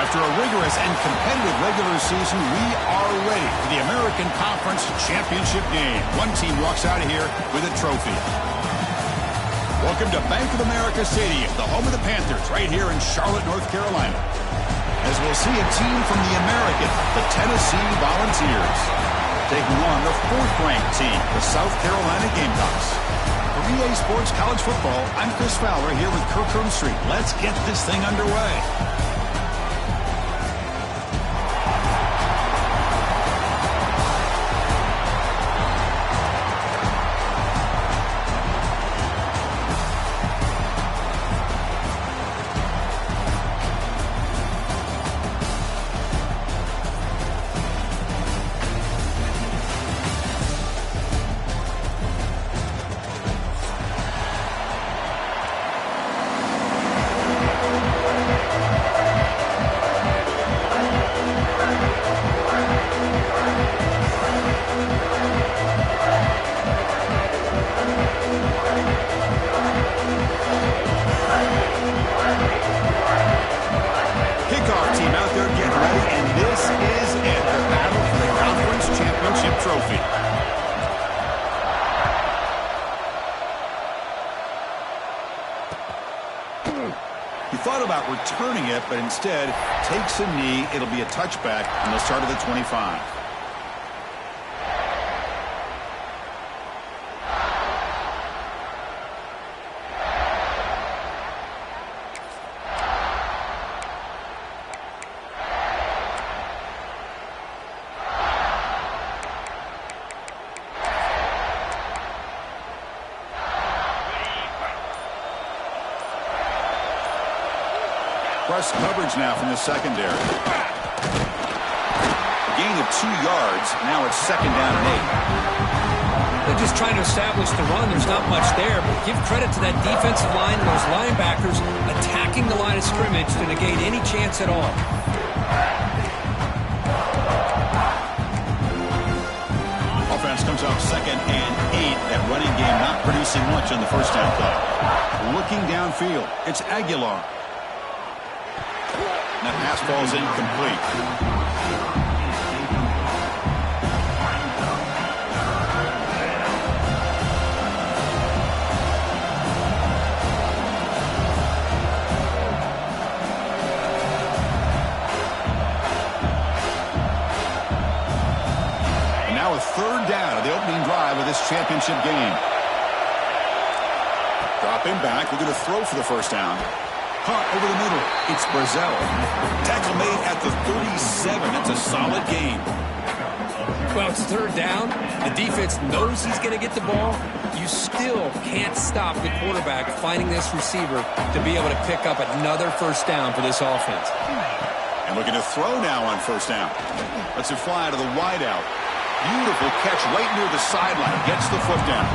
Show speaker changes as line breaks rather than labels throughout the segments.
After a rigorous and competitive regular season, we are ready for the American Conference Championship game. One team walks out of here with a trophy. Welcome to Bank of America Stadium, the home of the Panthers, right here in Charlotte, North Carolina. As we'll see a team from the American, the Tennessee Volunteers, taking on the fourth-ranked team, the South Carolina Gamecocks. For EA Sports College Football, I'm Chris Fowler here with Kirk Street. Let's get this thing underway. Returning it, but instead takes a knee. It'll be a touchback on the start of the 25. Press coverage now from the secondary. A gain of 2 yards. Now it's 2nd down and 8.
They're just trying to establish the run. There's not much there, but give credit to that defensive line and those linebackers attacking the line of scrimmage to negate any chance at all.
Offense comes up 2nd and 8. That running game not producing much on the first down play. Looking downfield, it's Aguilar. That pass falls incomplete. And now a 3rd down of the opening drive of this championship game. Dropping back, we're going to throw for the first down. Hunt over the middle. It's Brazel. Tackle made at the 37. That's a solid gain.
Well, it's 3rd down. The defense knows he's going to get the ball. You still can't stop the quarterback finding this receiver to be able to pick up another first down for this offense.
And looking to throw now on first down. Lets it fly to the wideout. Beautiful catch right near the sideline. Gets the foot down.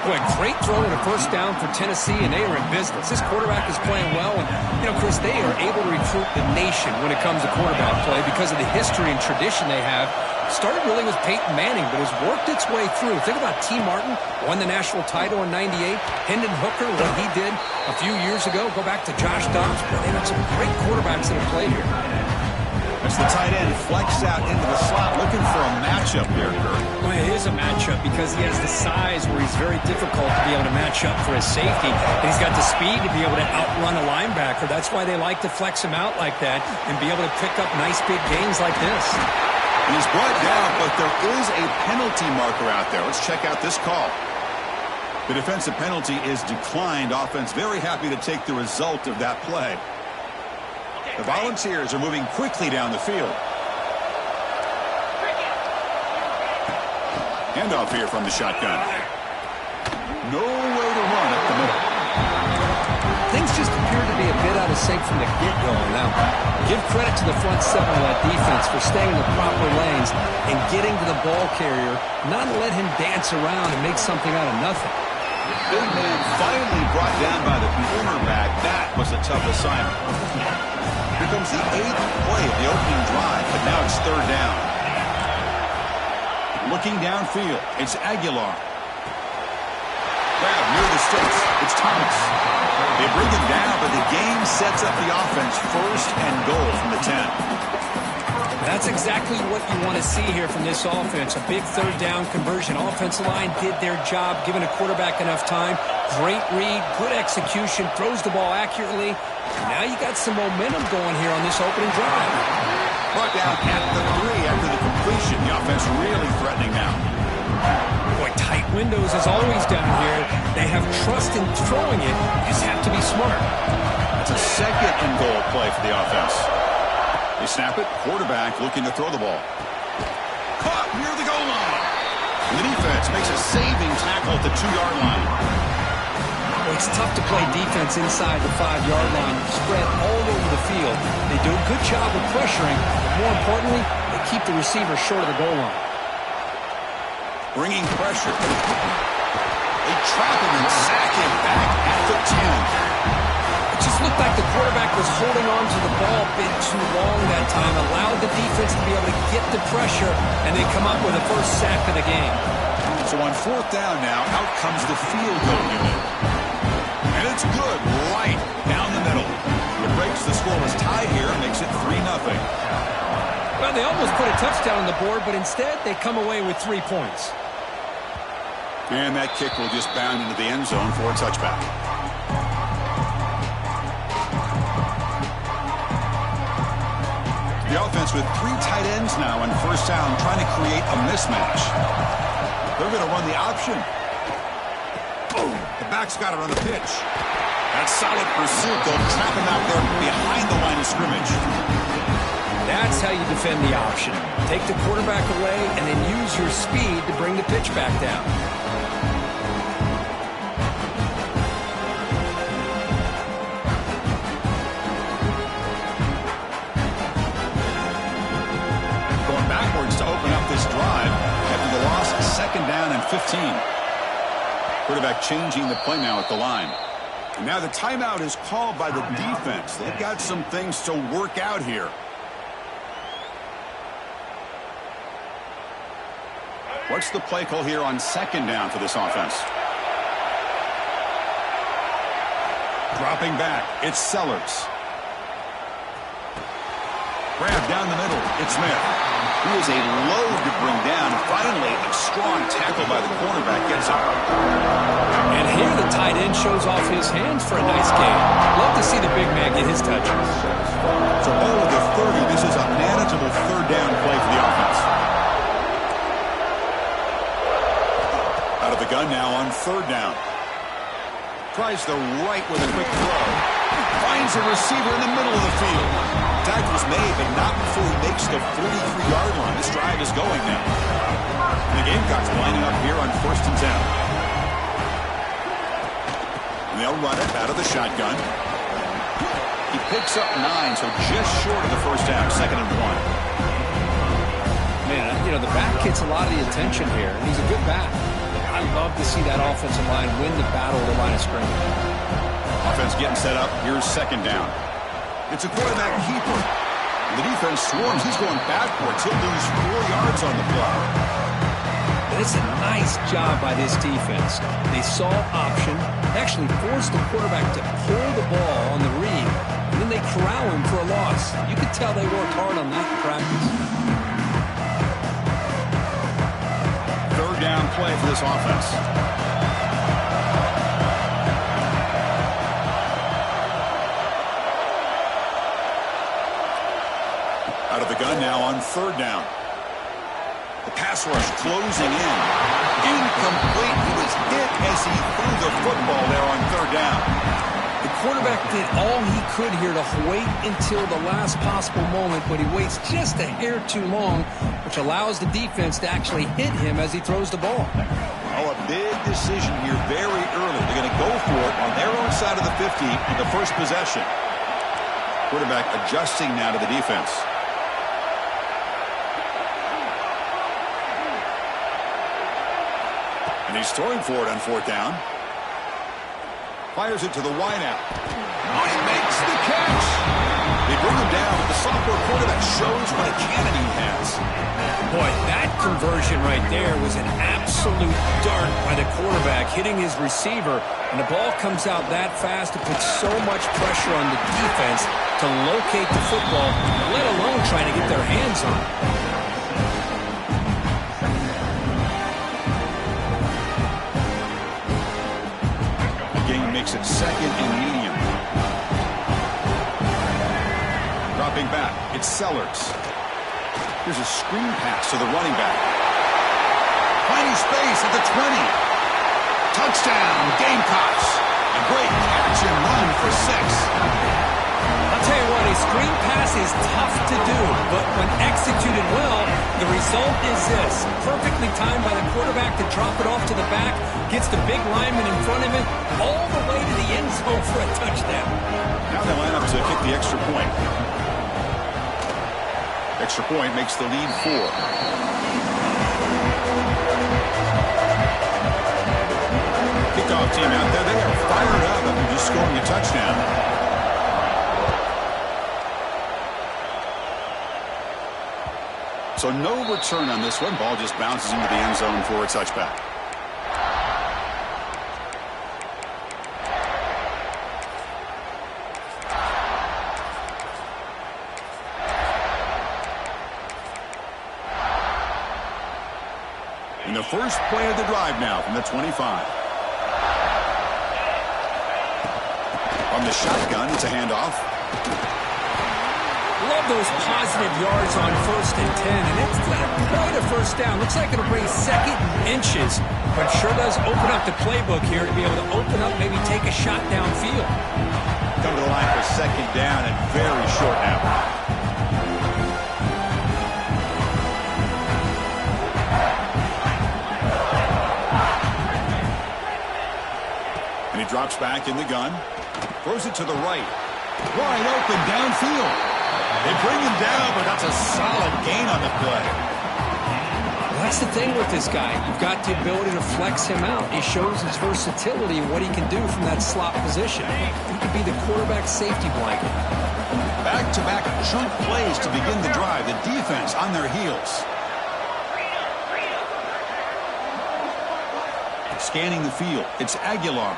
Boy, great throw and a first down for Tennessee, and they are in business. This quarterback is playing well, and, Chris, they are able to recruit the nation when it comes to quarterback play because of the history and tradition they have. Started really with Peyton Manning, but has worked its way through. Think about T. Martin, won the national title in '98. Hendon Hooker, what he did a few years ago. Go back to Josh Dobbs. Boy, they've got some great quarterbacks that have played here.
As the tight end flex out into the slot, looking for a matchup here, Kirk.
Well, it is a matchup because he has the size where he's very difficult to be able to match up for his safety. And he's got the speed to be able to outrun a linebacker. That's why they like to flex him out like that and be able to pick up nice big gains like this.
He's brought down, but there is a penalty marker out there. Let's check out this call. The defensive penalty is declined. Offense very happy to take the result of that play. The Volunteers are moving quickly down the field. Handoff here from the shotgun. No way to run up the middle.
Things just appear to be a bit out of sync from the get-go. Now, give credit to the front seven of that defense for staying in the proper lanes and getting to the ball carrier, not let him dance around and make something out of nothing.
Big man finally brought down by the cornerback. That was a tough assignment. Here comes the 8th play of the opening drive, but now it's 3rd down. Looking downfield, it's Aguilar. Grab near the sticks. It's Thomas. They bring him down, but the game sets up the offense. First and goal from the 10.
That's exactly what you want to see here from this offense. A big third down conversion. Offensive line did their job, giving a quarterback enough time. Great read, good execution, throws the ball accurately. Now you got some momentum going here on this opening drive.
Brought down at the 3 after the completion. The offense really threatening now.
Boy, tight windows as always down here. They have trust in throwing it. You just have to be smart.
That's a second and goal play for the offense. They snap it. Quarterback looking to throw the ball. Caught near the goal line. And the defense makes a saving tackle at the 2-yard line.
Well, it's tough to play defense inside the 5-yard line. Spread all over the field. They do a good job of pressuring. But more importantly, they keep the receiver short of the goal line.
Bringing pressure. They trap him and sack him back at the 10.
It just looked like the quarterback was holding on to the ball a bit too long that time. Allowed the defense to be able to get the pressure, and they come up with the first sack of the game.
So on 4th down now, out comes the field goal unit. And it's good right down the middle. It breaks the scoreless tie here, makes it 3-0.
Well, they almost put a touchdown on the board, but instead they come away with 3 points.
And that kick will just bound into the end zone for a touchback. The offense with 3 tight ends now on 1st down, trying to create a mismatch. They're going to run the option. Oh, the back's got it on the pitch. That's solid pursuit. They'll trap him out there behind the line of scrimmage.
That's how you defend the option. Take the quarterback away and then use your speed to bring the pitch back down.
Going backwards to open up this drive after the loss, 2nd down and 15. Quarterback changing the play now at the line. And now the timeout is called by the defense. They've got some things to work out here. What's the play call here on 2nd down for this offense? Dropping back, it's Sellers. Grab down the middle, it's Smith. He is a load to bring down. Finally, a strong tackle by the cornerback gets him.
And here the tight end shows off his hands for a nice game. Love to see the big man get his touches.
So all of the 30, this is a manageable 3rd down play for the offense. Out of the gun now on 3rd down. Tries the right with a quick throw. Finds a receiver in the middle of the field. Tackle's made, but not before he makes the 43-yard line. This drive is going now. And the Gamecocks lining up here on 1st and 10. And they'll run it out of the shotgun. He picks up 9, so just short of the 1st down, 2nd and 1.
Man, you know, the back gets a lot of the attention here, and he's a good back. I love to see that offensive line win the battle of the line of scrimmage.
Offense getting set up. Here's 2nd down. It's a quarterback keeper. The defense swarms. He's going backwards. He'll lose 4 yards on the play.
It's a nice job by this defense. They saw option, actually forced the quarterback to pull the ball on the read, and then they corral him for a loss. You could tell they worked hard on that in practice.
3rd down play for this offense. Out of the gun now on 3rd down. The pass rush closing in. Incomplete. He was hit as he threw the football there on 3rd down.
The quarterback did all he could here to wait until the last possible moment, but he waits just a hair too long, which allows the defense to actually hit him as he throws the ball.
Oh, a big decision here very early. They're going to go for it on their own side of the 50 on the first possession. Quarterback adjusting now to the defense. And he's throwing for it on 4th down. Fires it to the wideout. Oh, he makes the catch. They bring him down, but the sophomore quarterback shows what a cannon he has.
Boy, that conversion right there was an absolute dart by the quarterback, hitting his receiver, and the ball comes out that fast. It puts so much pressure on the defense to locate the football, let alone trying to get their hands on it.
The game makes it second and medium. Dropping back, it's Sellers. Here's a screen pass to the running back. Finding space at the 20. Touchdown, Gamecocks. A great catch and run for 6.
I'll tell you what, a screen pass is tough to do, but when executed well, the result is this. Perfectly timed by the quarterback to drop it off to the back, gets the big lineman in front of him, all the way to the end zone for a touchdown.
Now they line up to kick the extra point. Extra point makes the lead 4. Kickoff team out there. They are fired up after just scoring a touchdown. So no return on this one. Ball just bounces into the end zone for a touchback. And the first play of the drive now from the 25. From the shotgun, it's a handoff.
Love those positive yards on 1st and 10, and it's not quite a first down. Looks like it'll bring second inches, but sure does open up the playbook here to be able to open up, maybe take a shot downfield.
Come to the line for second down and very short now. He drops back in the gun, throws it to the right, wide open downfield. They bring him down, but that's a solid gain on the play.
Well, that's the thing with this guy. You've got the ability to flex him out. He shows his versatility and what he can do from that slot position. He could be the quarterback safety blanket.
Back-to-back chunk plays to begin the drive. The defense on their heels. Scanning the field, it's Aguilar.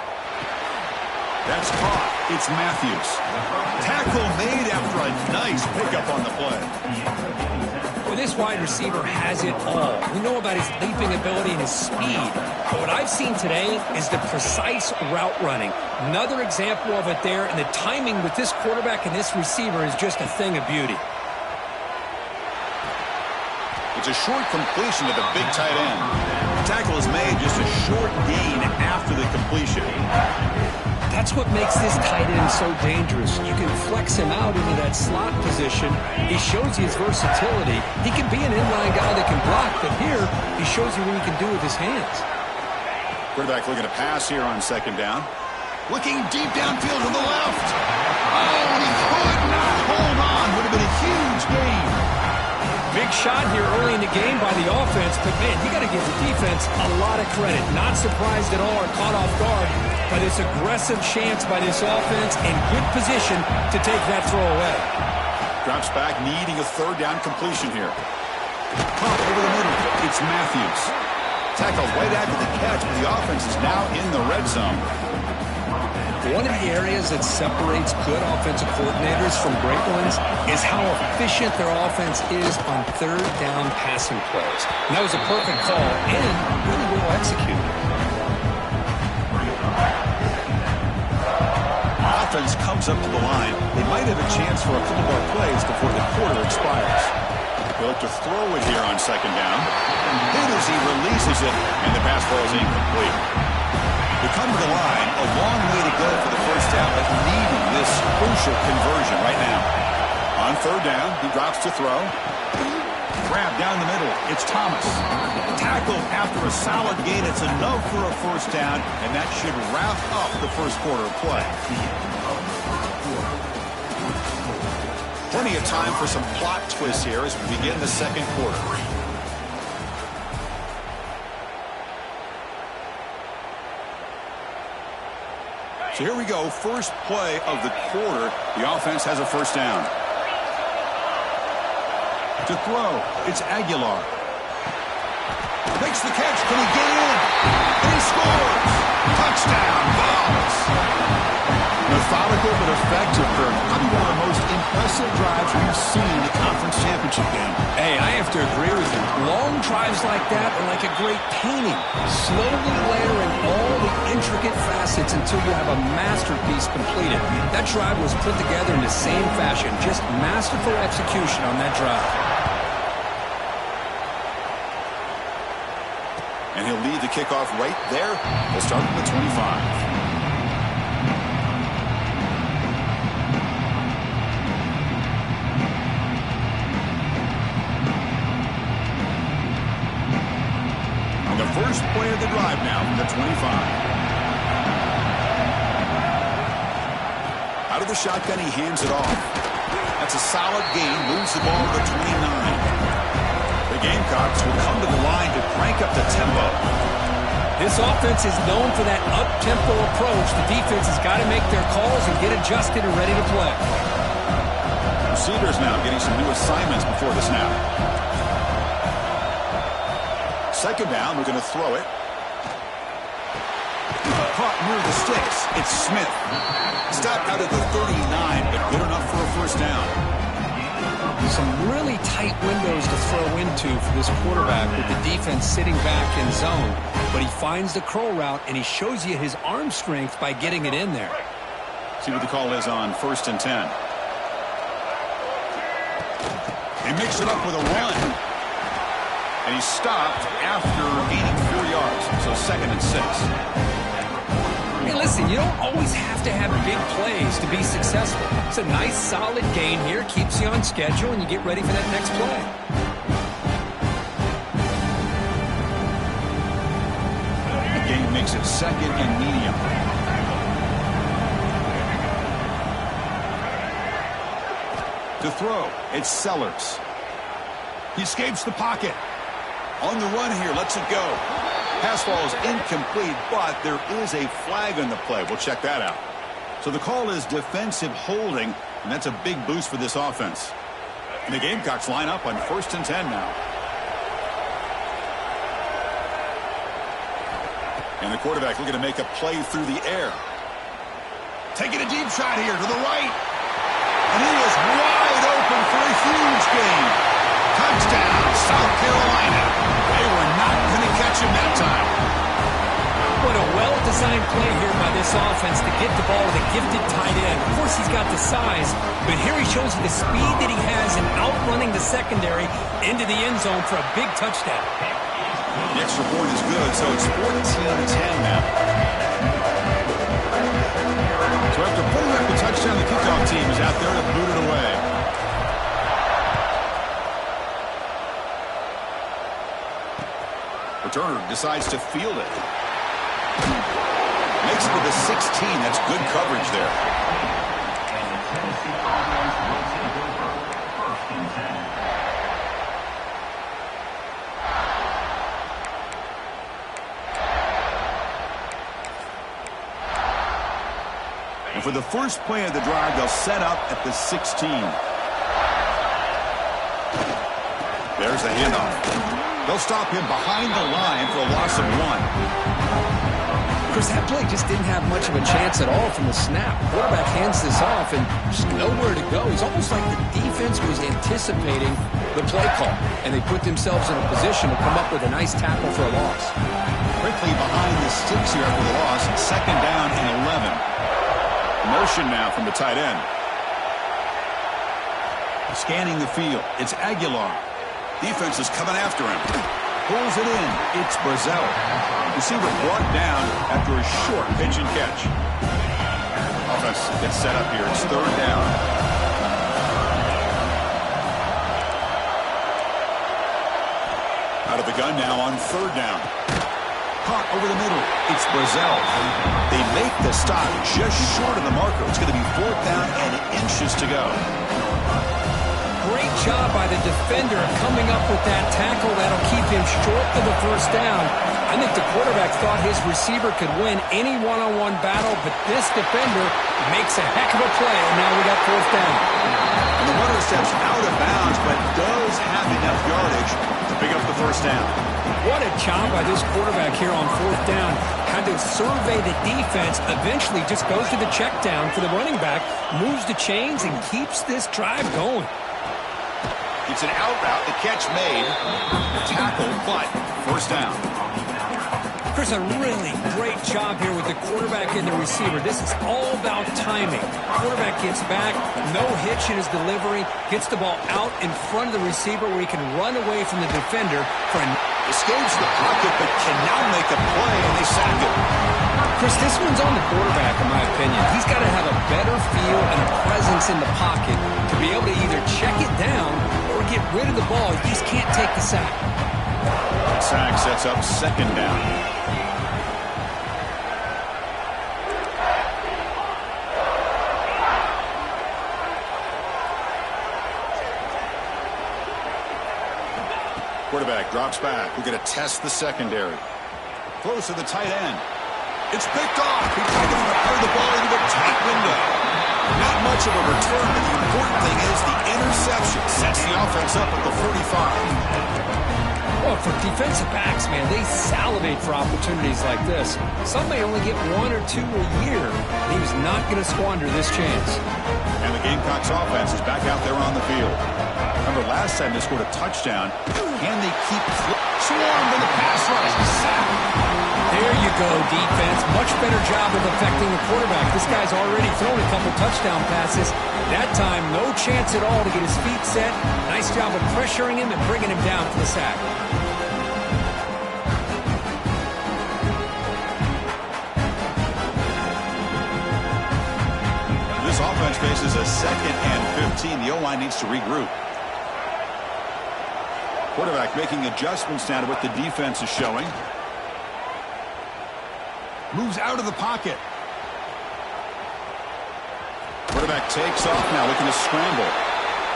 That's caught. It's Matthews. Tackle made after a nice pickup on the play.
Well, this wide receiver has it all. We know about his leaping ability and his speed. But what I've seen today is the precise route running. Another example of it there, and the timing with this quarterback and this receiver is just a thing of beauty.
It's a short completion to the big tight end. The tackle is made, just a short gain after the completion.
That's what makes this tight end so dangerous. You can flex him out into that slot position. He shows you his versatility. He can be an inline guy that can block, but here he shows you what he can do with his hands.
Quarterback looking to pass here on second down. Looking deep downfield to the left. Oh, he could not hold on. Would have been a huge gain.
Big shot here early in the game by the offense, but man, you got to give the defense a lot of credit. Not surprised at all or caught off guard by this aggressive chance by this offense and good position to take that throw away.
Drops back, needing a third down completion here. Caught over the middle. It's Matthews. Tackled right after the catch, but the offense is now in the red zone.
One of the areas that separates good offensive coordinators from great ones is how efficient their offense is on third down passing plays. And that was a perfect call and really well executed.
Offense comes up to the line. They might have a chance for a couple more plays before the quarter expires. They look to throw it here on second down. Hit as he releases it, and the pass ball is incomplete. They come to the line, a long way to go for the first down, but needing this crucial conversion right now. On third down, he drops to throw. Grab down the middle, it's Thomas. Tackled after a solid gain, it's enough for a first down, and that should wrap up the first quarter of play. Plenty of time for some plot twists here as we begin the second quarter. So here we go, first play of the quarter. The offense has a first down. To throw, it's Aguilar. Makes the catch. Can he get in? And he scores. Touchdown, Vols. Methodical but effective, Kirk. Probably one of the most impressive drives we've seen in a conference championship game.
Hey, I have to agree with you. Long drives like that are like a great painting. Slowly layering all the intricate facets until you have a masterpiece completed. That drive was put together in the same fashion. Just masterful execution on that drive.
And he'll lead the kickoff right there. We'll start from the 25. First play of the drive now from the 25. Out of the shotgun, he hands it off. That's a solid gain. Moves the ball to the 29. The Gamecocks will come to the line to crank up the tempo.
This offense is known for that up-tempo approach. The defense has got to make their calls and get adjusted and ready to play.
Receivers now getting some new assignments before the snap. Second down, we're going to throw it. Caught near the sticks. It's Smith. Stopped out at the 39, but good enough for a first down.
Some really tight windows to throw into for this quarterback with the defense sitting back in zone. But he finds the curl route, and he shows you his arm strength by getting it in there.
See what the call is on 1st and 10. He mixed it up with a run. And he stopped after gaining 4 yards. So 2nd and 6.
Hey, listen, you don't always have to have big plays to be successful. It's a nice, solid gain here. Keeps you on schedule, and you get ready for that next play.
The game makes it 2nd and medium. To throw, it's Sellers. He escapes the pocket. On the run here, lets it go. Pass ball is incomplete, but there is a flag on the play. We'll check that out. So the call is defensive holding, and that's a big boost for this offense. And the Gamecocks line up on 1st and 10 now. And the quarterback looking to make a play through the air. Taking a deep shot here to the right. And he is wide open for a huge gain. Touchdown, South Carolina. They were not going to catch him that time.
What a well-designed play here by this offense to get the ball to the gifted tight end. Of course, he's got the size, but here he shows you the speed that he has in outrunning the secondary into the end zone for a big touchdown.
The extra point is good, so it's 14-10 now. So after putting up the touchdown, the kickoff team is out there to boot it away. Returner decides to field it. Makes it with a 16. That's good coverage there. And for the first play of the drive, they'll set up at the 16. There's the handoff. They'll stop him behind the line for a loss of 1.
Chris, that play just didn't have much of a chance at all from the snap. Quarterback hands this off and just nowhere to go. It's almost like the defense was anticipating the play call, and they put themselves in a position to come up with a nice tackle for a loss.
Quickly behind the sticks here after the loss. 2nd down and 11. Motion now from the tight end. Scanning the field. It's Aguilar. Defense is coming after him. Pulls it in. It's Brazel. Receiver brought down after a short pitch and catch. Offense gets set up here. It's 3rd down. Out of the gun now on 3rd down. Caught over the middle. It's Brazel. They make the stop just short of the marker. It's going to be 4th down and inches to go.
Great job by the defender coming up with that tackle that'll keep him short of the first down. I think the quarterback thought his receiver could win any one-on-one battle, but this defender makes a heck of a play, and now we got 4th down.
And the runner steps out of bounds, but does have enough yardage to pick up the first down.
What a job by this quarterback here on fourth down. Had to survey the defense, eventually just goes to the check down for the running back, moves the chains, and keeps this drive going.
It's an out route, the catch made, the tackle, but first down.
Chris, a really great job here with the quarterback and the receiver. This is all about timing. Quarterback gets back, no hitch in his delivery, gets the ball out in front of the receiver where he can run away from the defender for an...
Escapes the pocket but cannot make a play, and they sack him.
Chris, this one's on the quarterback, in my opinion. He's got to have a better feel and a presence in the pocket to be able to either check it down or get rid of the ball. He just can't take the sack.
Sack sets up second down. Quarterback drops back. We're going to test the secondary. Throws to the tight end. It's picked off. He tried to fire the ball into the tight window. Not much of a return, but the important thing is the interception sets the offense up at the 45.
Well, for defensive backs, man, they salivate for opportunities like this. Some may only get one or two a year, and he was not going to squander this chance.
And the Gamecocks offense is back out there on the field. Remember last time they scored a touchdown. Can they keep swarmed in the pass rush?
There you go, defense. Much better job of affecting the quarterback. This guy's already thrown a couple touchdown passes. That time, no chance at all to get his feet set. Nice job of pressuring him and bringing him down for the sack.
This offense faces a 2nd and 15. The O-line needs to regroup. Quarterback making adjustments now to what the defense is showing. Moves out of the pocket. Quarterback takes off now, looking to scramble.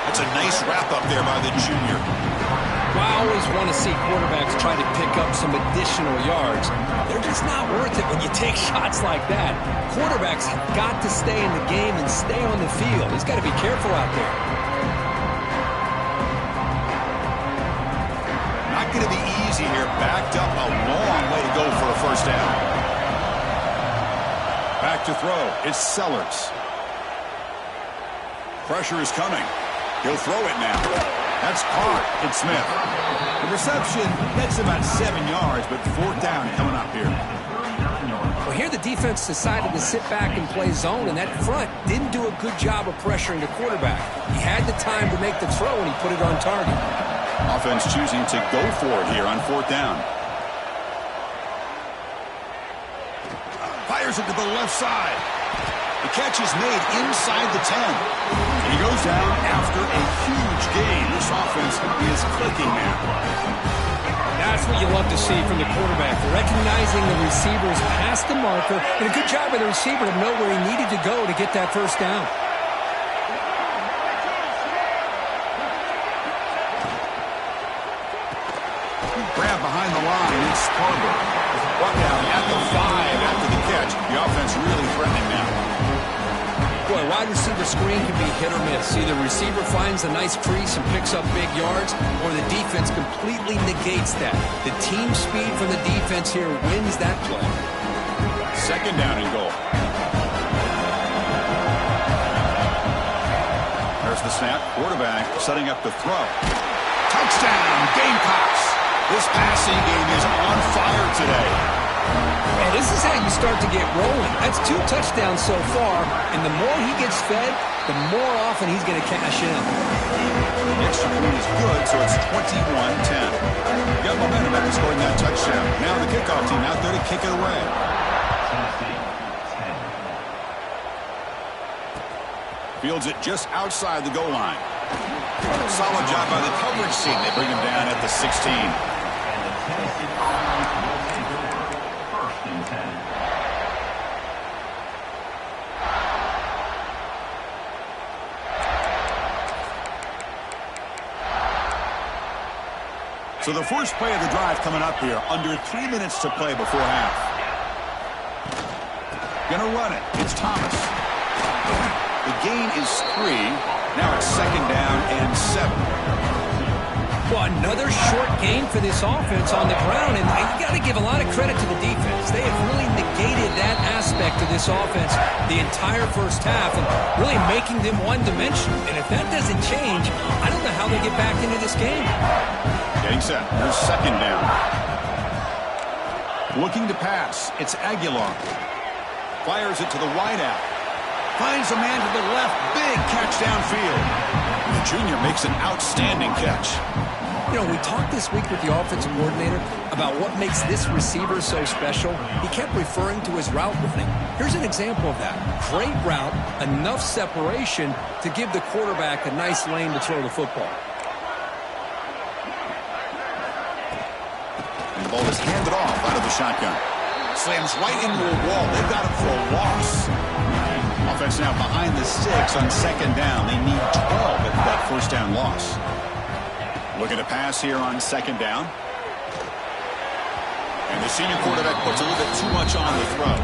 That's a nice wrap-up there by the junior.
Well, I always want to see quarterbacks try to pick up some additional yards. They're just not worth it when you take shots like that. Quarterbacks have got to stay in the game and stay on the field. He's got to be careful out there.
Not going to be easy here. Backed up, a long way to go for a first down. Back to throw. It's Sellers. Pressure is coming. He'll throw it now. That's caught. It's Smith. The reception, that's about 7 yards, but fourth down coming up here.
Well, here the defense decided to sit back and play zone, and that front didn't do a good job of pressuring the quarterback. He had the time to make the throw, and he put it on target.
Offense choosing to go for it here on fourth down. Fires it to the left side. The catch is made inside the 10. And he goes down after a huge gain. This offense is clicking now.
That's what you love to see from the quarterback. Recognizing the receivers past the marker. And a good job by the receiver to know where he needed to go to get that first down.
Grab behind the line. It's Safb. Brought down at the 5 after the catch. The offense really threatening now.
Boy, wide receiver screen can be hit or miss. Either receiver finds a nice crease and picks up big yards, or the defense completely negates that. The team speed from the defense here wins that play.
Second down and goal. There's the snap. Quarterback setting up the throw. Touchdown, Gamecocks. This passing game is on fire today.
And this is how you start to get rolling. That's 2 touchdowns so far, and the more he gets fed, the more often he's going to cash in.
The extra point is good, so it's 21-10. Got momentum after scoring that touchdown. Now the kickoff team out there to kick it away. Fields it just outside the goal line. Solid job by the coverage team. They bring him down at the 16. So the first play of the drive coming up here. Under 3 minutes to play before half. Gonna run it. It's Thomas. The gain is 3. Now it's second down and 7.
Well, another short gain for this offense on the ground, and you got to give a lot of credit to the defense. They have really negated that aspect of this offense the entire first half and really making them one-dimensional. And if that doesn't change, I don't know how they get back into this game.
Getting set. Here's second down. Looking to pass. It's Aguilar. Fires it to the wideout. Finds a man to the left. Big catch downfield. The junior makes an outstanding catch.
You know, we talked this week with the offensive coordinator about what makes this receiver so special. He kept referring to his route running. Here's an example of that. Great route, enough separation to give the quarterback a nice lane to throw the football.
And the ball is handed off out of the shotgun. Slams right into a wall. They've got him for a loss. Offense now behind the 6 on second down. They need 12 at that first down loss. Looking to pass here on second down. And the senior quarterback puts a little bit too much on the throw.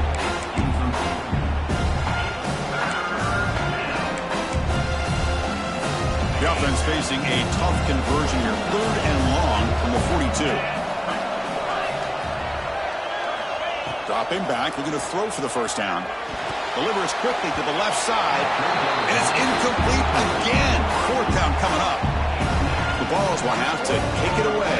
The offense facing a tough conversion here. 3rd and long from the 42. Dropping back, looking to throw for the first down. Delivers quickly to the left side. And it's incomplete again. 4th down coming up. The Balls will have to kick it away.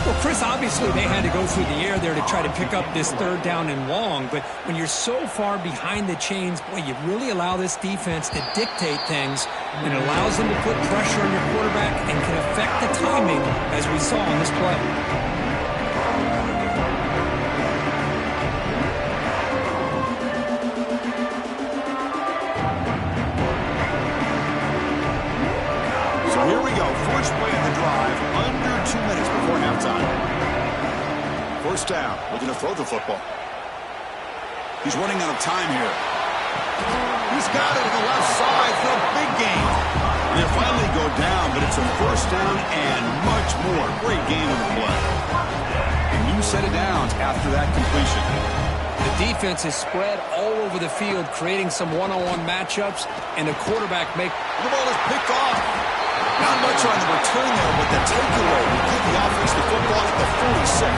Well, Chris, obviously they had to go through the air there to try to pick up this 3rd down and long. But when you're so far behind the chains, boy, you really allow this defense to dictate things. And it allows them to put pressure on your quarterback and can affect the timing, as we saw on this play.
Here we go. First play of the drive. Under 2 minutes before halftime. First down. Looking to throw the football. He's running out of time here. He's got it to the left side for a big gain. They finally go down, but it's a first down and much more. Great game of the play. And you set it down after that completion.
The defense is spread all over the field, creating some one-on-one matchups, and the quarterback
The ball is picked off. Not much on the return there, but the takeaway will give the offense the football at the 46.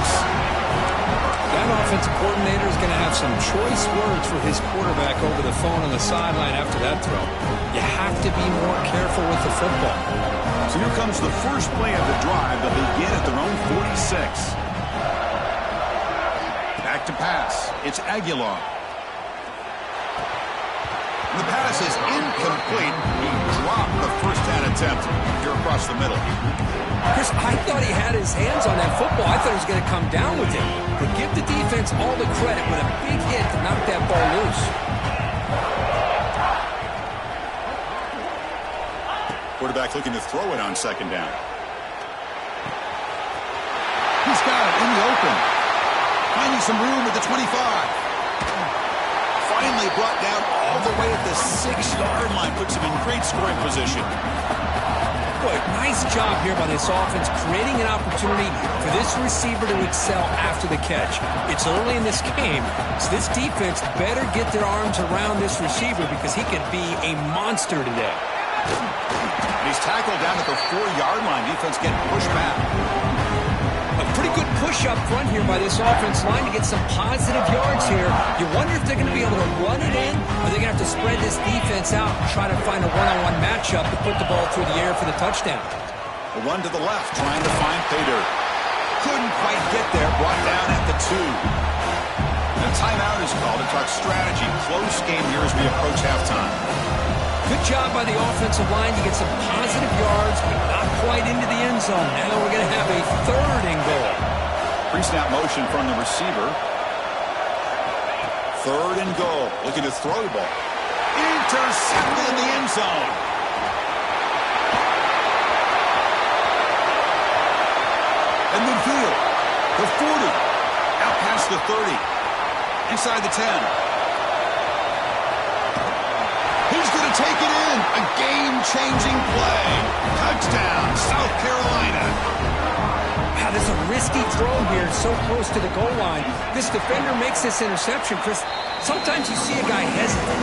That offensive coordinator is going to have some choice words for his quarterback over the phone on the sideline after that throw. You have to be more careful with the football.
So here comes the first play of the drive. They'll begin at their own 46. Back to pass. It's Aguilar. The pass is incomplete. He dropped the first down attempt here across the middle.
Chris, I thought he had his hands on that football. I thought he was going to come down with it. But give the defense all the credit with a big hit to knock that ball loose.
Quarterback looking to throw it on second down. He's got it in the open. Finding some room at the 25. Finally brought down all the way at the 6-yard line. Puts him in great scoring position.
Boy, nice job here by this offense, creating an opportunity for this receiver to excel after the catch. It's early in this game, so this defense better get their arms around this receiver because he could be a monster today.
And he's tackled down at the 4-yard line. Defense getting pushed back.
A pretty good push up front here by this offense line to get some positive yards here. You wonder if they're going to be able to run it in, or they're going to have to spread this defense out and try to find a one-on-one matchup to put the ball through the air for the touchdown.
A run to the left, trying to find Pater. Couldn't quite get there, brought down at the 2. And a timeout is called to talk strategy. Close game here as we approach halftime.
Good job by the offensive line to get some positive yards, but not quite into the end zone. Now we're going to have a 3rd and goal.
Pre-snap motion from the receiver. 3rd and goal. Looking to throw the ball. Intercepted in the end zone. And midfield. The 40. Out past the 30. Inside the 10. He's going to take it in. A game-changing play. Touchdown, South Carolina.
Wow, this is a risky throw here so close to the goal line. This defender makes this interception, Chris. Sometimes you see a guy hesitate.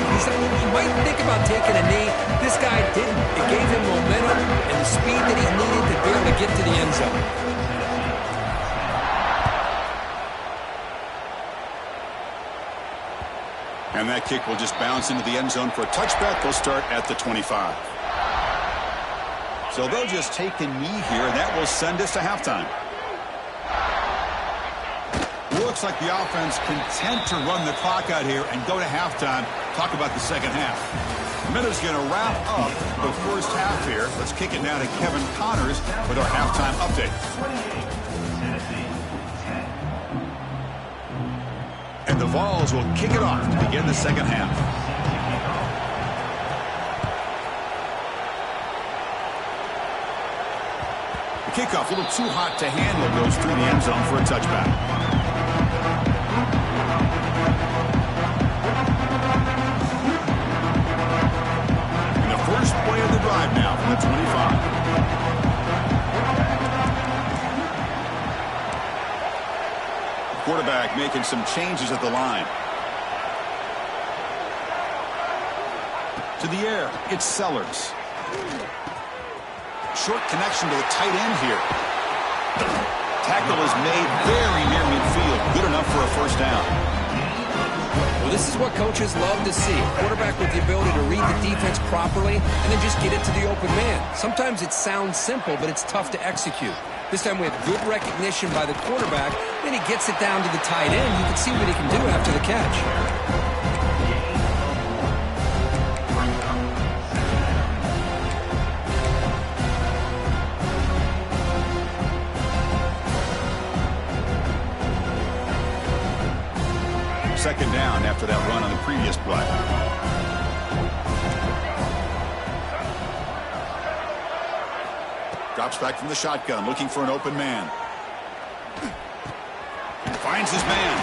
He might think about taking a knee. This guy didn't. It gave him momentum and the speed that he needed to be able to get to the end zone.
And that kick will just bounce into the end zone for a touchback. They'll start at the 25. So they'll just take a knee here, and that will send us to halftime. Looks like the offense content to run the clock out here and go to halftime. Talk about the second half. Minute's going to wrap up the first half here. Let's kick it now to Kevin Connors with our halftime update. And the Vols will kick it off to begin the second half. The kickoff, a little too hot to handle, goes through the end zone for a touchback. First play of the drive now from the 25. Quarterback making some changes at the line. To the air, it's Sellers. Short connection to the tight end here. Tackle is made very near midfield. Good enough for a first down.
Well, this is what coaches love to see. A quarterback with the ability to read the defense properly and then just get it to the open man. Sometimes it sounds simple, but it's tough to execute. This time we have good recognition by the quarterback. Then he gets it down to the tight end. You can see what he can do after the catch.
Second down after that run on the previous play. Drops back from the shotgun, looking for an open man. Finds his man.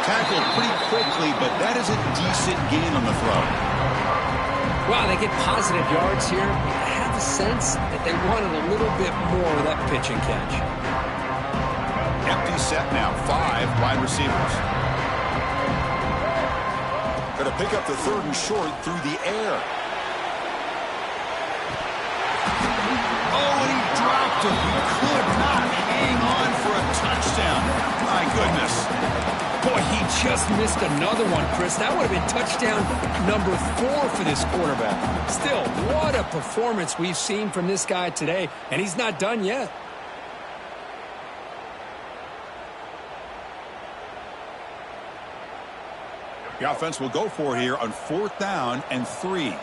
Tackled pretty quickly, but that is a decent gain on the throw.
Wow, they get positive yards here. I have the sense that they wanted a little bit more of that pitch and catch.
Empty set now, 5 wide receivers. Going to pick up the third and short through the air. Oh, and he dropped him. He could not hang on for a touchdown. My goodness.
Boy, he just missed another one, Chris. That would have been touchdown number 4 for this quarterback. Still, what a performance we've seen from this guy today, and he's not done yet.
The offense will go for it here on 4th down and 3.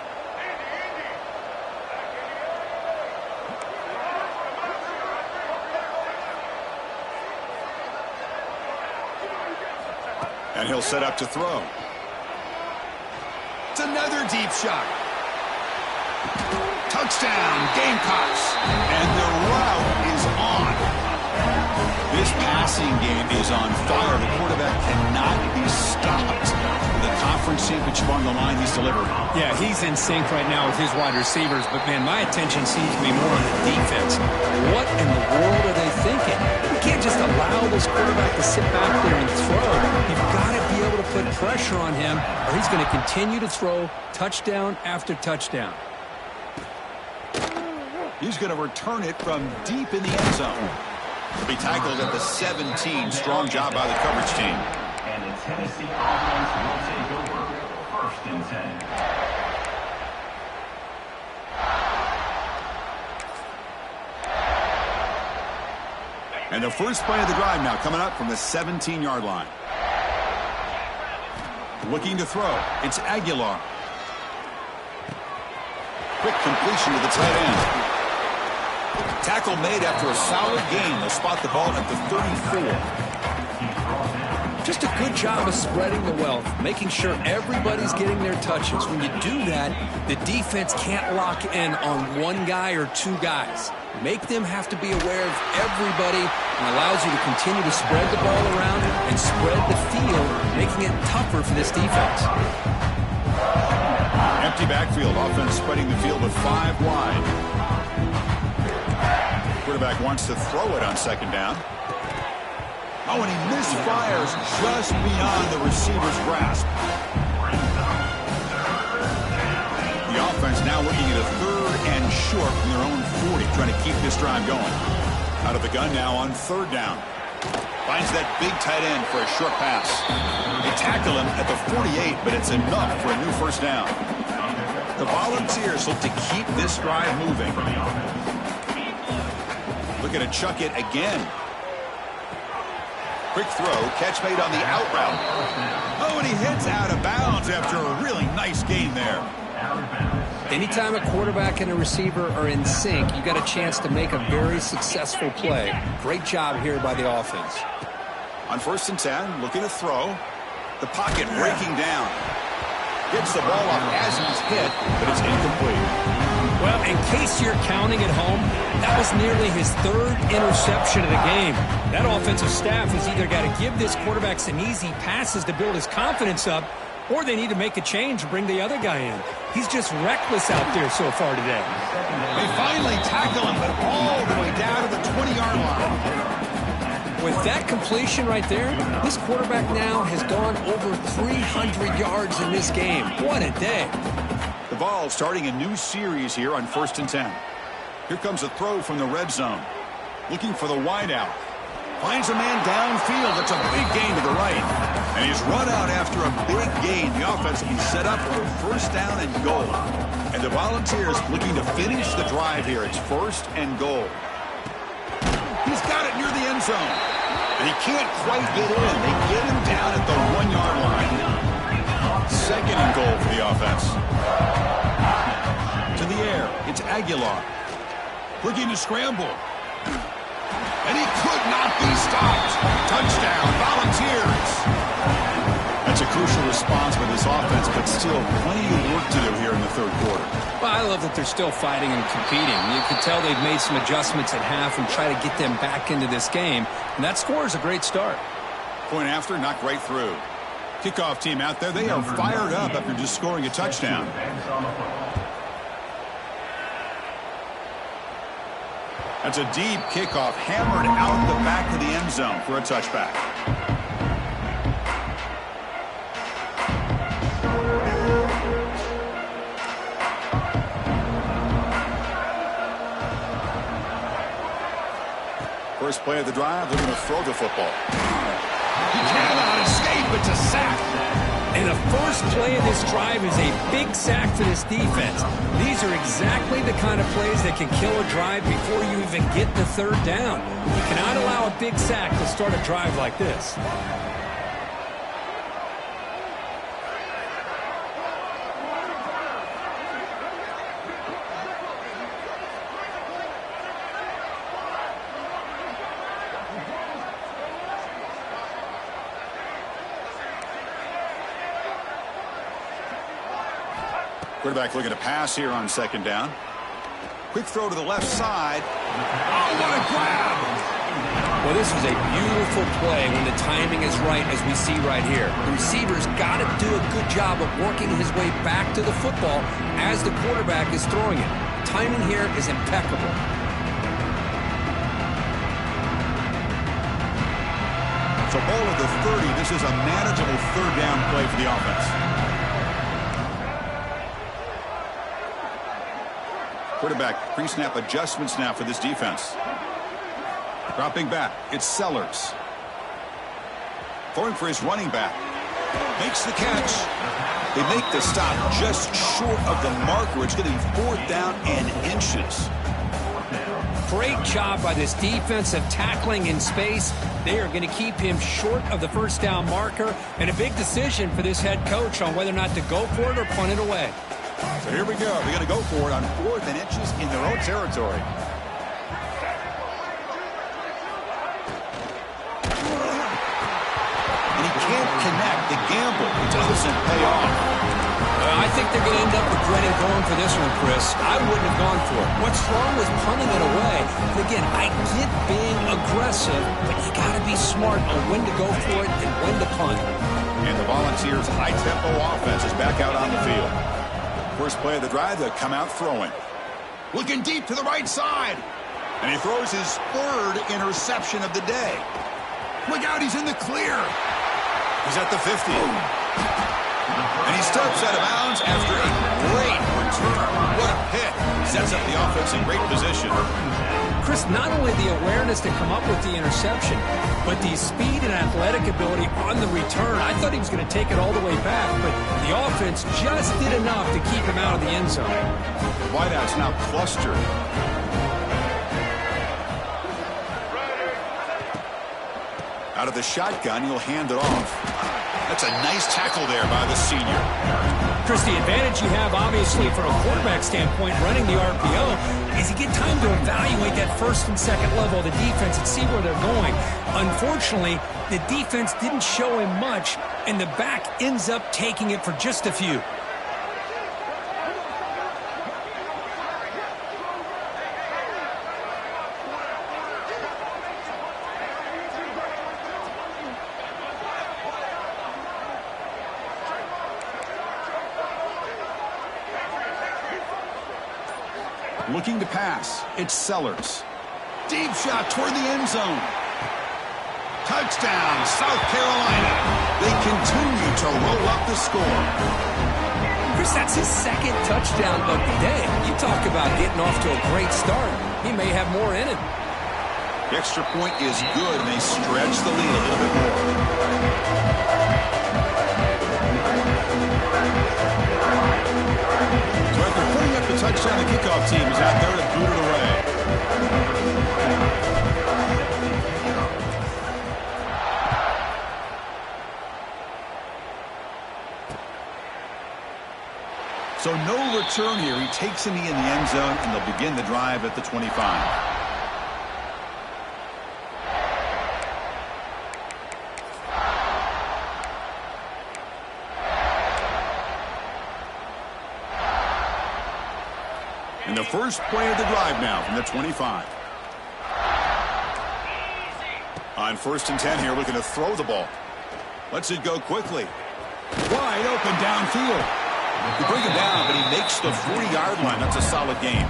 And he'll set up to throw. It's another deep shot. Touchdown, Gamecocks. And the route is on. This passing game is on fire. The quarterback cannot be stopped. The conference championship on the line, he's delivering.
Yeah, he's in sync right now with his wide receivers, but man, my attention seems to be more on the defense. What in the world are they thinking? You can't just allow this quarterback to sit back there and throw. You've got to be able to put pressure on him, or he's going to continue to throw touchdown after touchdown.
He's going to return it from deep in the end zone. He'll be tackled at the 17. Strong job by the coverage team.
And the Tennessee offense will take over 1st and 10.
And the first play of the drive now coming up from the 17-yard line. Looking to throw. It's Aguilar. Quick completion to the tight end. Tackle made after a solid gain. They'll spot the ball at the 34.
Just a good job of spreading the wealth, making sure everybody's getting their touches. When you do that, the defense can't lock in on one guy or 2 guys. Make them have to be aware of everybody, and allows you to continue to spread the ball around and spread the field, making it tougher for this defense.
Empty backfield. Offense spreading the field with 5 wide. Quarterback wants to throw it on 2nd down. Oh, and he misfires just beyond the receiver's grasp. The offense now looking at a 3rd and short from their own 40, trying to keep this drive going. Out of the gun now on 3rd down. Finds that big tight end for a short pass. They tackle him at the 48, but it's enough for a new 1st down. The Volunteers look to keep this drive moving. Looking to chuck it again. Quick throw, catch made on the out route. Oh, and he hits out of bounds after a really nice gain there.
Anytime a quarterback and a receiver are in sync, you got a chance to make a very successful play. Great job here by the offense.
On 1st and 10, looking to throw. The pocket breaking down. Gets the ball up as he's hit, but it's incomplete.
Well, in case you're counting at home, that was nearly his 3rd interception of the game. That offensive staff has either got to give this quarterback some easy passes to build his confidence up, or they need to make a change and bring the other guy in. He's just reckless out there so far today.
They finally tackle him, but all the way down to the 20-yard line.
With that completion right there, this quarterback now has gone over 300 yards in this game. What a day.
The Vols starting a new series here on 1st and 10. Here comes a throw from the red zone. Looking for the wideout. Finds a man downfield. That's a big gain to the right. And he's run out after a big gain. The offense will be set up for a 1st down and goal. And the Volunteers looking to finish the drive here. It's 1st and goal. He's got it near the end zone. And he can't quite get in. They get him down at the 1-yard line. 2nd and goal for the offense. To the air. It's Aguilar. Looking to scramble. And he could not be stopped. Touchdown, Volunteers. That's a crucial response by this offense, but still plenty of work to do here in the 3rd quarter.
Well, I love that they're still fighting and competing. You can tell they've made some adjustments at half and try to get them back into this game. And that score is a great start.
Point after, knocked right through. Kickoff team out there, they are fired up after just scoring a touchdown. That's a deep kickoff, hammered out the back of the end zone for a touchback. First play of the drive, looking to throw the football. He cannot escape, it's a sack.
And the first play of this drive is a big sack for this defense. These are exactly the kind of plays that can kill a drive before you even get the 3rd down. You cannot allow a big sack to start a drive like this.
Quarterback looking to pass here on 2nd down. Quick throw to the left side. Oh, what a grab!
Well, this was a beautiful play when the timing is right, as we see right here. The receiver's got to do a good job of working his way back to the football as the quarterback is throwing it. Timing here is impeccable.
So ball at the 30. This is a manageable 3rd down play for the offense. Quarterback pre-snap adjustments now for this defense. Dropping back, it's Sellers. Throwing for his running back. Makes the catch. They make the stop just short of the marker. It's going to be 4th down and inches.
Great job by this defensive tackling in space. They are going to keep him short of the 1st down marker, and a big decision for this head coach on whether or not to go for it or punt it away.
So here we go. They're going to go for it on 4th and inches in their own territory. And he can't connect. The gamble doesn't pay off.
I think they're going to end up regretting going for this one, Chris. I wouldn't have gone for it. What's wrong with punting it away? And again, I get being aggressive, but you got to be smart on when to go for it and when to punt.
And the Volunteers' high-tempo offense is back out on the field. First play of the drive, they come out throwing. Looking deep to the right side. And he throws his 3rd interception of the day. Look out, he's in the clear. He's at the 50. And he steps out of bounds after a great return. What a hit. Sets up the offense in great position.
Chris, not only the awareness to come up with the interception, but the speed and athletic ability on the return. I thought he was going to take it all the way back, but the offense just did enough to keep him out of the end zone.
The wideout's now clustered. Out of the shotgun, he'll hand it off. That's a nice tackle there by the senior.
Chris, the advantage you have, obviously, from a quarterback standpoint, running the RPO, is you get time to evaluate that first and second level of the defense and see where they're going. Unfortunately, the defense didn't show him much, and the back ends up taking it for just a few.
Looking to pass. It's Sellers. Deep shot toward the end zone. Touchdown, South Carolina. They continue to roll up the score.
Chris, that's his second touchdown of the day. You talk about getting off to a great start. He may have more in it.
The extra point is good, and they stretch the lead a little bit more. So after putting up the touchdown, the kickoff team is out there to boot it away. So no return here. He takes a knee in the end zone, and they'll begin the drive at the 25. And the first play of the drive now from the 25. On 1st and 10 here, looking to throw the ball. Lets it go quickly. Wide open downfield. You bring him down, but he makes the 40-yard line. That's a solid game.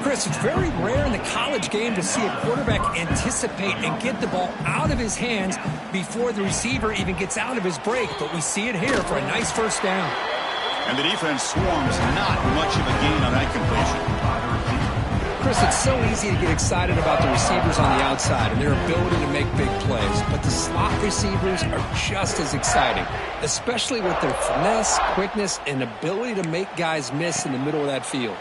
Chris, it's very rare in the college game to see a quarterback anticipate and get the ball out of his hands before the receiver even gets out of his break. But we see it here for a nice first down.
And the defense swarms not much of a gain on that completion.
Chris, it's so easy to get excited about the receivers on the outside and their ability to make big plays. But the slot receivers are just as exciting, especially with their finesse, quickness, and ability to make guys miss in the middle of that field.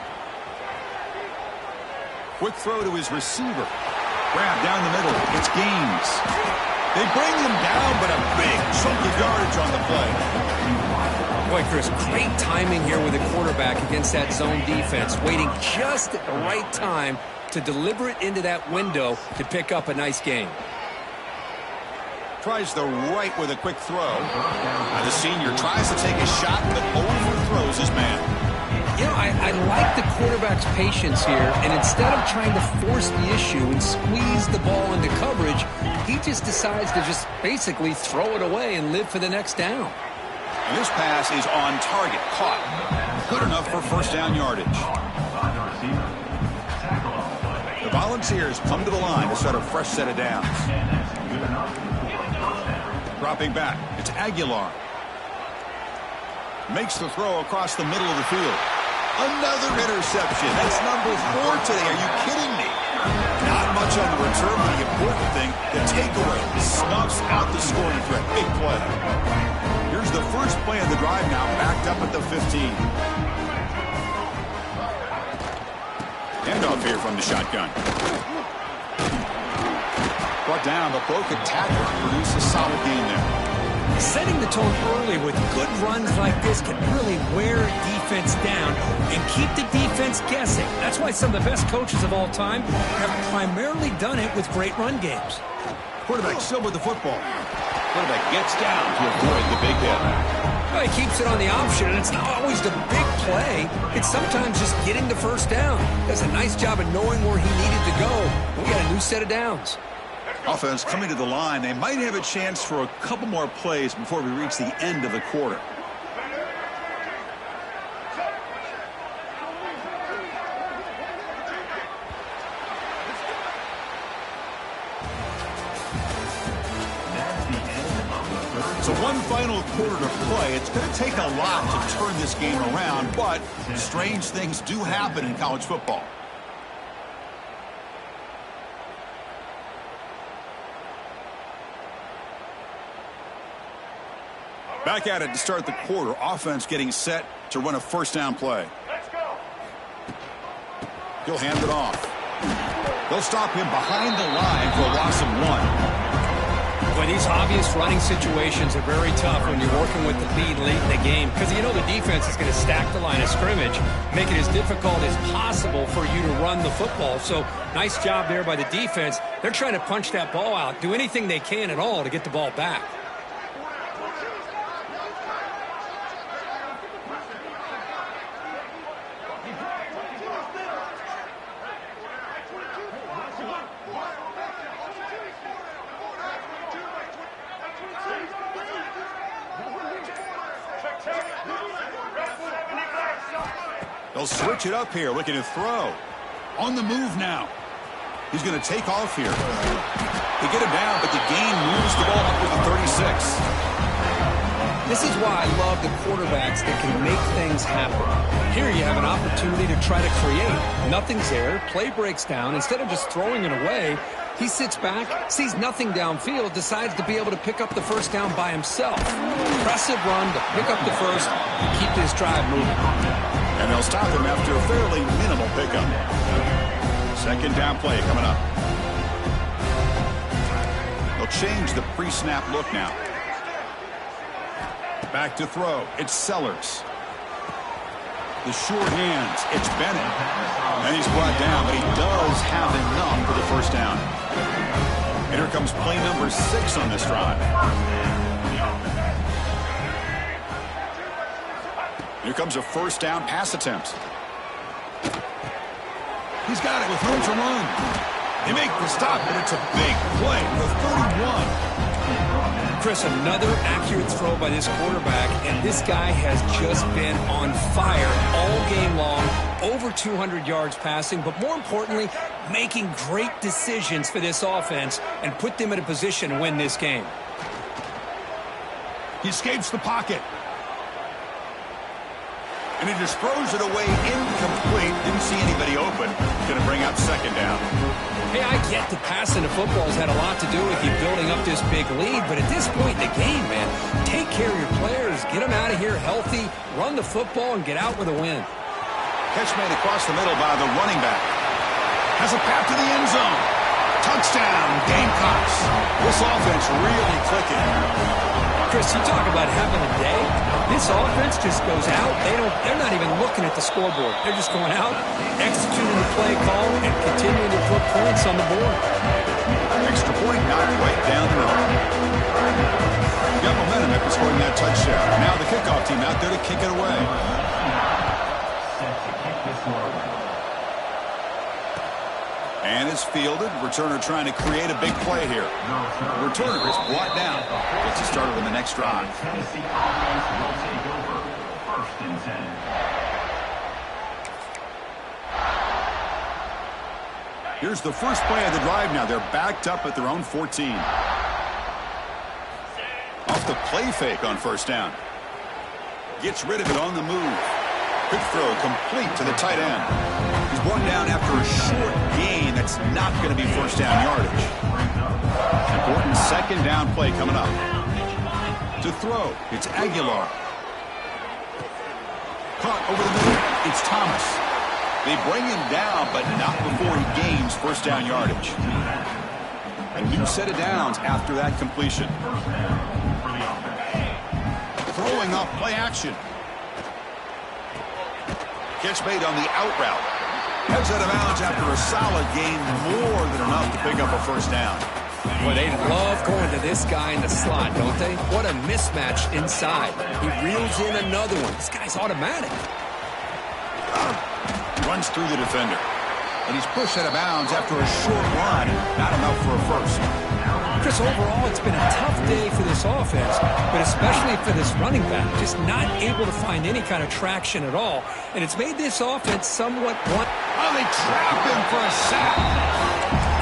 Quick throw to his receiver. Grab down the middle. It's Gaines. They bring him down, but a big chunk of yardage on the play.
Boy, Chris, great timing here with the quarterback against that zone defense, waiting just at the right time to deliver it into that window to pick up a nice gain.
Tries the right with a quick throw. The senior tries to take a shot, but overthrows his man.
You know, I like the quarterback's patience here, and instead of trying to force the issue and squeeze the ball into coverage, he just decides to just basically throw it away and live for the next down.
And this pass is on target, caught. Good enough for first down yardage. The Volunteers come to the line to start a fresh set of downs. Dropping back, it's Aguilar. Makes the throw across the middle of the field. Another interception. That's number 4 today. Are you kidding me? Not much on the return, but the important thing, the takeaway snuffs out the scoring threat. Big play. Here's the first play of the drive now, backed up at the 15. Handoff here from the shotgun. Brought down, but broke a tackle to produce a solid gain there.
Setting the tone early with good runs like this can really wear a defense down and keep the defense guessing. That's why some of the best coaches of all time have primarily done it with great run games.
Quarterback still with the football. Quarterback gets down to avoid the big hit.
Well, he keeps it on the option, and it's not always the big play. It's sometimes just getting the first down. Does a nice job of knowing where he needed to go. We got a new set of downs.
Offense coming to the line. They might have a chance for a couple more plays before we reach the end of the quarter. So one final quarter to play. It's going to take a lot to turn this game around, but strange things do happen in college football. Back at it to start the quarter. Offense getting set to run a first down play.
Let's go.
He'll hand it off. They'll stop him behind the line for a loss of 1.
Boy, these obvious running situations are very tough when you're working with the lead late in the game because you know the defense is going to stack the line of scrimmage, make it as difficult as possible for you to run the football. So nice job there by the defense. They're trying to punch that ball out, do anything they can at all to get the ball back.
They'll switch it up here, looking to throw. On the move now. He's going to take off here. They get him down, but the gain moves the ball up to the 36.
This is why I love the quarterbacks that can make things happen. Here you have an opportunity to try to create. Nothing's there. Play breaks down. Instead of just throwing it away, he sits back, sees nothing downfield, decides to be able to pick up the first down by himself. Impressive run to pick up the first and keep this drive moving.
And they'll stop him after a fairly minimal pickup. Second down play coming up. They'll change the pre-snap look now. Back to throw. It's Sellers. The short hands. It's Bennett. And he's brought down, but he does have enough for the first down. And here comes play number 6 on this drive. Here comes a first down pass attempt. He's got it with room to run. They make the stop, but it's a big play for 31.
Chris, another accurate throw by this quarterback, and this guy has just been on fire all game long, over 200 yards passing, but more importantly, making great decisions for this offense and put them in a position to win this game.
He escapes the pocket. And he just throws it away incomplete. Didn't see anybody open. Going to bring up second down.
Hey, I get the passing of football has had a lot to do with you building up this big lead, but at this point in the game, man, take care of your players, get them out of here healthy, run the football, and get out with a win.
Catch made across the middle by the running back. Has a path to the end zone. Touchdown, Gamecocks. This offense really clicking.
Chris, you talk about having a day. This offense just goes out. They're not even looking at the scoreboard. They're just going out, executing the play call, and continuing to put points on the board.
Extra point knocked right down the middle. Got momentum after scoring that touchdown. Now the kickoff team out there to kick it away. And it's fielded. Returner trying to create a big play here. Returner is brought down. Gets you started on the next drive.
Tennessee offense will take over. First and 10.
Here's the first play of the drive now. They're backed up at their own 14. Off the play fake on first down. Gets rid of it on the move. Quick throw complete to the tight end. He's brought down after a short gain. That's not going to be first down yardage. Important second down play coming up. To throw, it's Aguilar. Caught over the middle, it's Thomas. They bring him down, but not before he gains first down yardage. A new set of downs after that completion. Throwing off play action. Catch made on the out route. Heads out of bounds after a solid gain, more than enough to pick up a first down.
Boy, they love going to this guy in the slot, don't they? What a mismatch inside. He reels in another one. This guy's automatic.
Runs through the defender. And he's pushed out of bounds after a short run. Not enough for a first.
Chris, overall, it's been a tough day for this offense, but especially for this running back. Just not able to find any kind of traction at all. And it's made this offense somewhat blunt.
Oh, they trap him for a sack.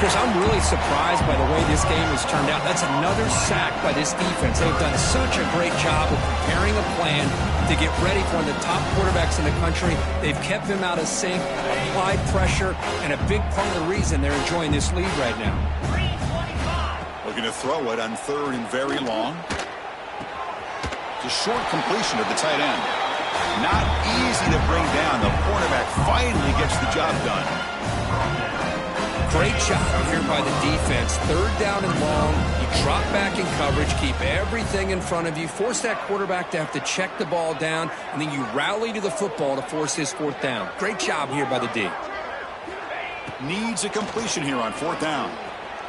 Chris, I'm really surprised by the way this game has turned out. That's another sack by this defense. They've done such a great job of preparing a plan to get ready for one of the top quarterbacks in the country. They've kept him out of sync, applied pressure, and a big part of the reason they're enjoying this lead right now.
Looking to throw it on 3rd and very long. It's a short completion of the tight end. Not easy to bring down. The cornerback finally gets the job done.
Great job here by the defense. 3rd down and long. You drop back in coverage, keep everything in front of you, force that quarterback to have to check the ball down, and then you rally to the football to force his 4th down. Great job here by the D.
Needs a completion here on 4th down.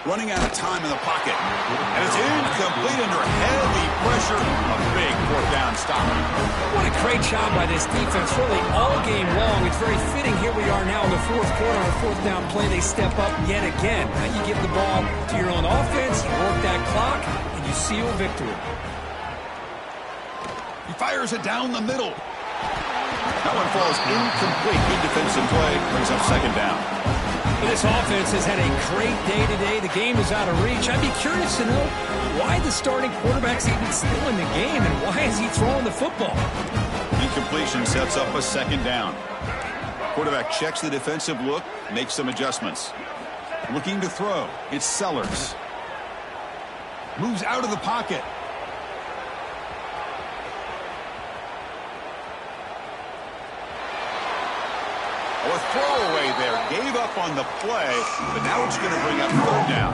Running out of time in the pocket. And it's incomplete under heavy pressure. A big 4th down stop.
What a great job by this defense, really all game long. It's very fitting. Here we are now in the 4th quarter on a 4th down play. They step up yet again. Now you give the ball to your own offense, you work that clock, and you seal victory.
He fires it down the middle. That one falls incomplete. Good defensive play. Brings up 2nd down.
This offense has had a great day today. The game is out of reach. I'd be curious to know why the starting quarterback's even still in the game and why is he throwing the football?
Incompletion sets up a 2nd down. Quarterback checks the defensive look, makes some adjustments. Looking to throw. It's Sellers. Moves out of the pocket. A throwaway there. Gave up on the play, but now it's going to bring up 3rd down.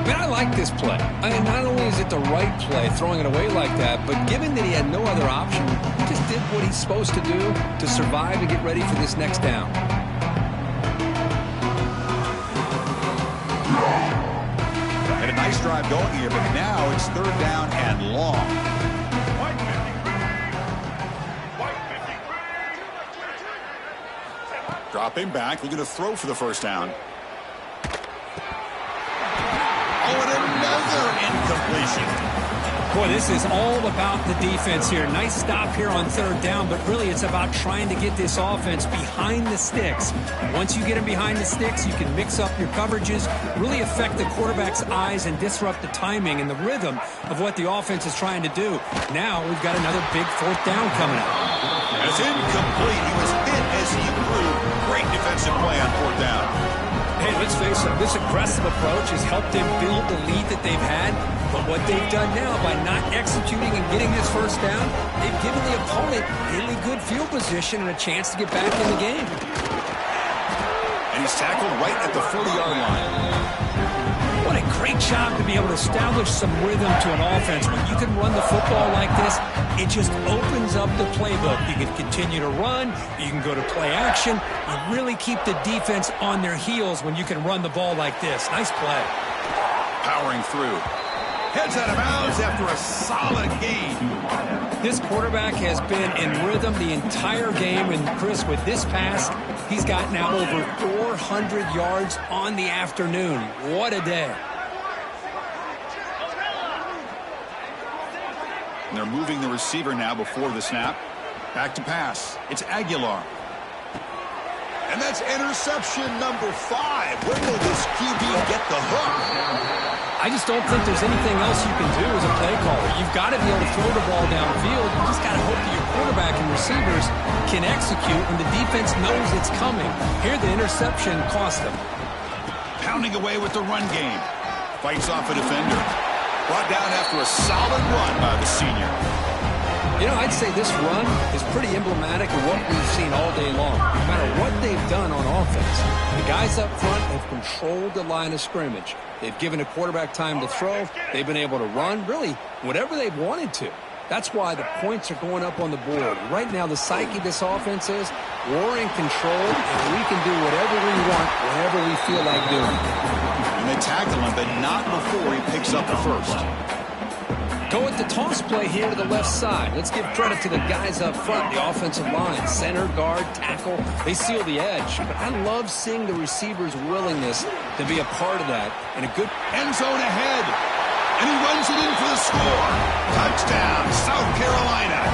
Man, I like this play. I mean, not only is it the right play, throwing it away like that, but given that he had no other option, he just did what he's supposed to do to survive and get ready for this next down.
And a nice drive going here, but now it's 3rd down and long. Dropping back, looking to throw for the 1st down. Oh, and another incompletion.
Boy, this is all about the defense here. Nice stop here on 3rd down, but really it's about trying to get this offense behind the sticks. Once you get them behind the sticks, you can mix up your coverages, really affect the quarterback's eyes and disrupt the timing and the rhythm of what the offense is trying to do. Now we've got another big 4th down coming up.
And it's incomplete. He was hit as he threw. Great defensive play on 4th down.
Hey, let's face it, this aggressive approach has helped them build the lead that they've had. But what they've done now by not executing and getting this 1st down, they've given the opponent really good field position and a chance to get back in the game.
And he's tackled right at the 40-yard line.
What a great job to be able to establish some rhythm to an offense. When you can run the football like this, it just opens up the playbook. You can continue to run. You can go to play action. You really keep the defense on their heels when you can run the ball like this. Nice play.
Powering through. Heads out of bounds after a solid gain.
This quarterback has been in rhythm the entire game, and Chris, with this pass, he's got now over 400 yards on the afternoon. What a day.
And they're moving the receiver now before the snap. Back to pass. It's Aguilar. And that's interception number 5. When will this QB get the hook?
I just don't think there's anything else you can do as a play caller. You've got to be able to throw the ball downfield. You just got to hope that your quarterback and receivers can execute when the defense knows it's coming. Here, the interception cost them.
Pounding away with the run game. Fights off a defender. Brought down after a solid run by the senior.
You know, I'd say this run is pretty emblematic of what we've seen all day long. No matter what they've done on offense, the guys up front have controlled the line of scrimmage. They've given a quarterback time to throw. They've been able to run, really, whatever they've wanted to. That's why the points are going up on the board. Right now, the psyche of this offense is we're in control, and we can do whatever we want, whatever we feel like doing.
And they tackle him, but not before he picks up the first.
Go with the toss play here to the left side. Let's give credit to the guys up front, the offensive line, center, guard, tackle. They seal the edge. But I love seeing the receivers' willingness to be a part of that. And a good
end zone ahead. And he runs it in for the score. Touchdown, South Carolina.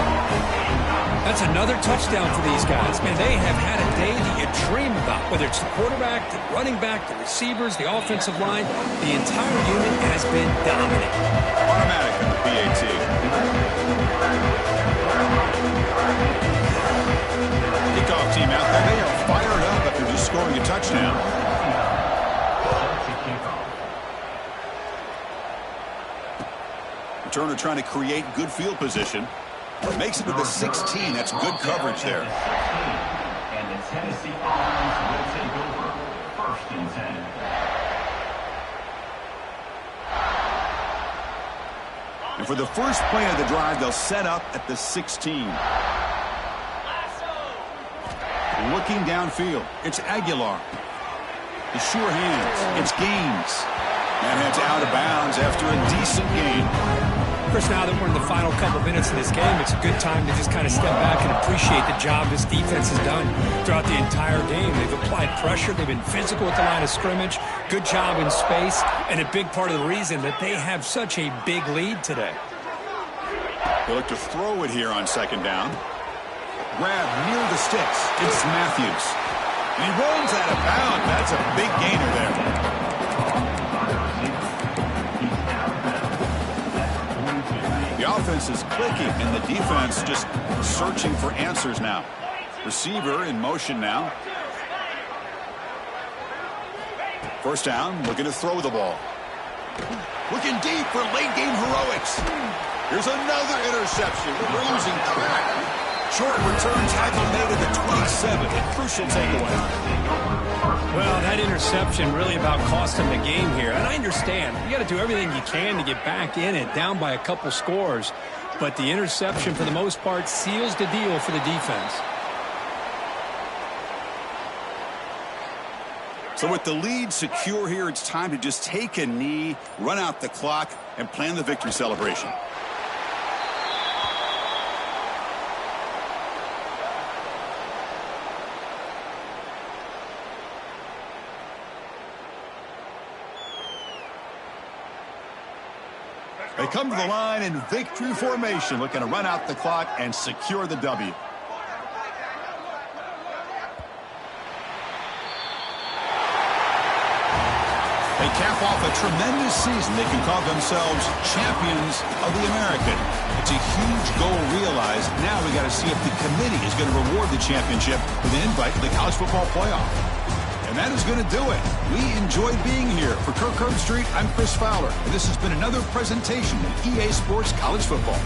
That's another touchdown for these guys. Man, they have had a day that you dream about, whether it's the quarterback, the running back, the receivers, the offensive line. The entire unit has been dominant.
Automatic in the PAT. Kickoff team out there. They are fired up after just scoring a touchdown. Returner trying to create good field position. Makes it to the 16. That's good coverage there.
And the Tennessee offense will take over. 1st and 10.
And for the first play of the drive, they'll set up at the 16. Looking downfield, it's Aguilar. The sure hands, it's Gaines. That heads out of bounds after a decent gain.
Chris, now that we're in the final couple minutes of this game, it's a good time to just kind of step back and appreciate the job this defense has done throughout the entire game. They've applied pressure. They've been physical at the line of scrimmage. Good job in space, and a big part of the reason that they have such a big lead today.
They look to throw it here on 2nd down. Grab near the sticks. It's Matthews. And he rolls out of bounds. That's a big gainer there. The offense is clicking, and the defense just searching for answers now. Receiver in motion now. 1st down, looking to throw the ball. Looking deep for late-game heroics. Here's another interception. We're losing track. Short return tackle made at the 27. A crucial takeaway.
Well, that interception really about cost them the game here. And I understand. You got to do everything you can to get back in it, down by a couple scores. But the interception, for the most part, seals the deal for the defense.
So with the lead secure here, it's time to just take a knee, run out the clock, and plan the victory celebration. They come to the line in victory formation, looking to run out the clock and secure the W. They cap off a tremendous season. They can call themselves champions of the American. It's a huge goal realized. Now we got to see if the committee is going to reward the championship with an invite to the college football playoff. And that is going to do it. We enjoyed being here. For Kirk Herbstreit, I'm Chris Fowler, and this has been another presentation of EA Sports College Football.